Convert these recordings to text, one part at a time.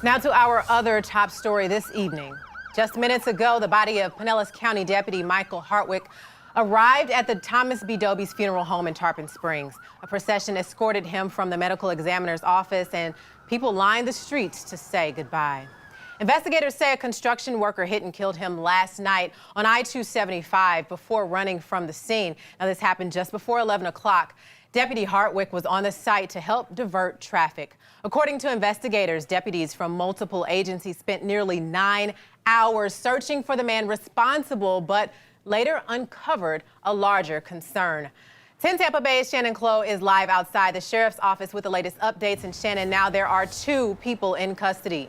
Now to our other top story this evening. Just minutes ago, the body of Pinellas County Deputy Michael Hartwick arrived at the Thomas B. Doby's funeral home in Tarpon Springs. A procession escorted him from the medical examiner's office, and people lined the streets to say goodbye. Investigators say a construction worker hit and killed him last night on I-275 before running from the scene. Now, this happened just before 11 o'clock. Deputy Hartwick was on the site to help divert traffic. According to investigators, deputies from multiple agencies spent nearly 9 hours searching for the man responsible, but later uncovered a larger concern. 10 Tampa Bay's Shannon Clow is live outside the sheriff's office with the latest updates. And Shannon, now there are 2 people in custody.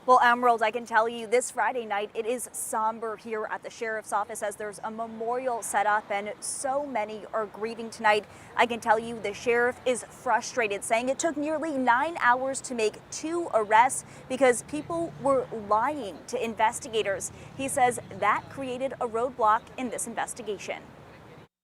Well, Emerald, I can tell you this Friday night, it is somber here at the sheriff's office as there's a memorial set up and so many are grieving tonight. I can tell you the sheriff is frustrated, saying it took nearly 9 hours to make 2 arrests because people were lying to investigators. He says that created a roadblock in this investigation.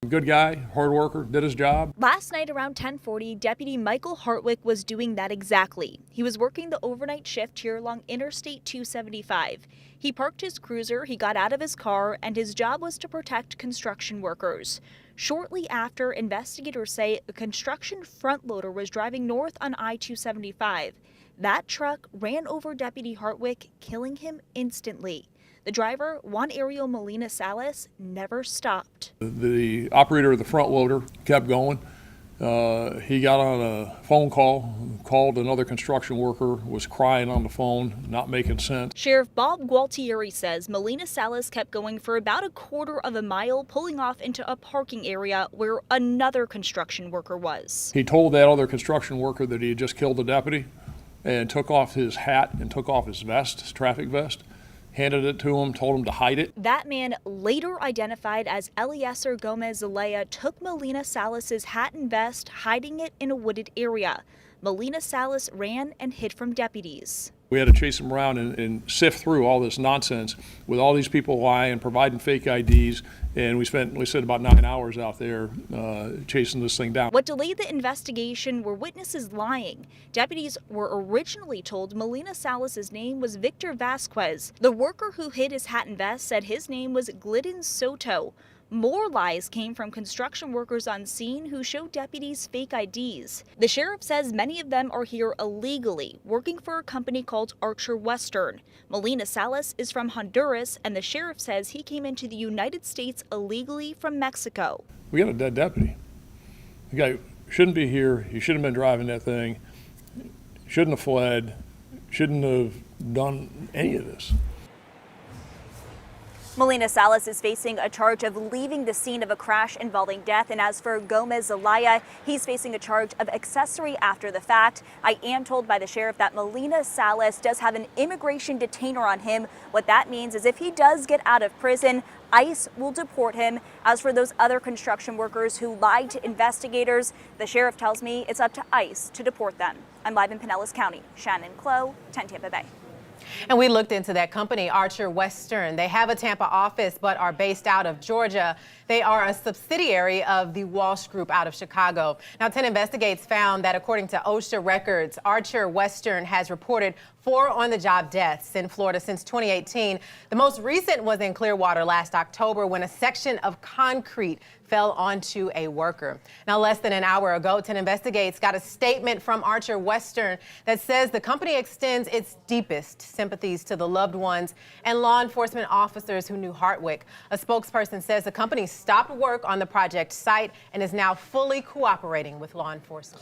Good guy, hard worker, did his job. Last night around 10:40, Deputy Michael Hartwick was doing that exactly. He was working the overnight shift here along Interstate 275. He parked his cruiser, he got out of his car, and his job was to protect construction workers. Shortly after, investigators say a construction front loader was driving north on I-275. That truck ran over Deputy Hartwick, killing him instantly. The driver, Juan Ariel Molina Salas, never stopped. The operator of the front loader kept going. He got on a phone call, called another construction worker, was crying on the phone, not making sense. Sheriff Bob Gualtieri says Molina Salas kept going for about a quarter of a mile, pulling off into a parking area where another construction worker was. He told that other construction worker that he had just killed the deputy and took off his hat and took off his vest, his traffic vest. Handed it to him, told him to hide it. That man, later identified as Elieser Gomez-Zelaya, took Molina Salas's hat and vest, hiding it in a wooded area. Molina Salas ran and hid from deputies. We had to chase him around and sift through all this nonsense with all these people lying, providing fake IDs, and we spent about 9 hours out there chasing this thing down. What delayed the investigation were witnesses lying. Deputies were originally told Molina Salas's name was Victor Vasquez. The worker who hid his hat and vest said his name was Glidden Soto. More lies came from construction workers on scene who showed deputies fake IDs. The sheriff says many of them are here illegally, working for a company called Archer Western. Molina Salas is from Honduras, and the sheriff says he came into the United States illegally from Mexico. We got a dead deputy. The guy shouldn't be here. He shouldn't have been driving that thing. Shouldn't have fled. Shouldn't have done any of this. Molina Salas is facing a charge of leaving the scene of a crash involving death. And as for Gomez-Zelaya, he's facing a charge of accessory after the fact. I am told by the sheriff that Molina Salas does have an immigration detainer on him. What that means is if he does get out of prison, ICE will deport him. As for those other construction workers who lied to investigators, the sheriff tells me it's up to ICE to deport them. I'm live in Pinellas County. Shannon Clow, 10 Tampa Bay. And we looked into that company, Archer Western. They have a Tampa office, but are based out of Georgia. They are a subsidiary of the Walsh Group out of Chicago. Now, 10 Investigates found that according to OSHA records, Archer Western has reported 4 on-the-job deaths in Florida since 2018. The most recent was in Clearwater last October when a section of concrete fell onto a worker. Now, less than an hour ago, 10 Investigates got a statement from Archer Western that says the company extends its deepest sympathies to the loved ones and law enforcement officers who knew Hartwick. A spokesperson says the company stopped work on the project site and is now fully cooperating with law enforcement.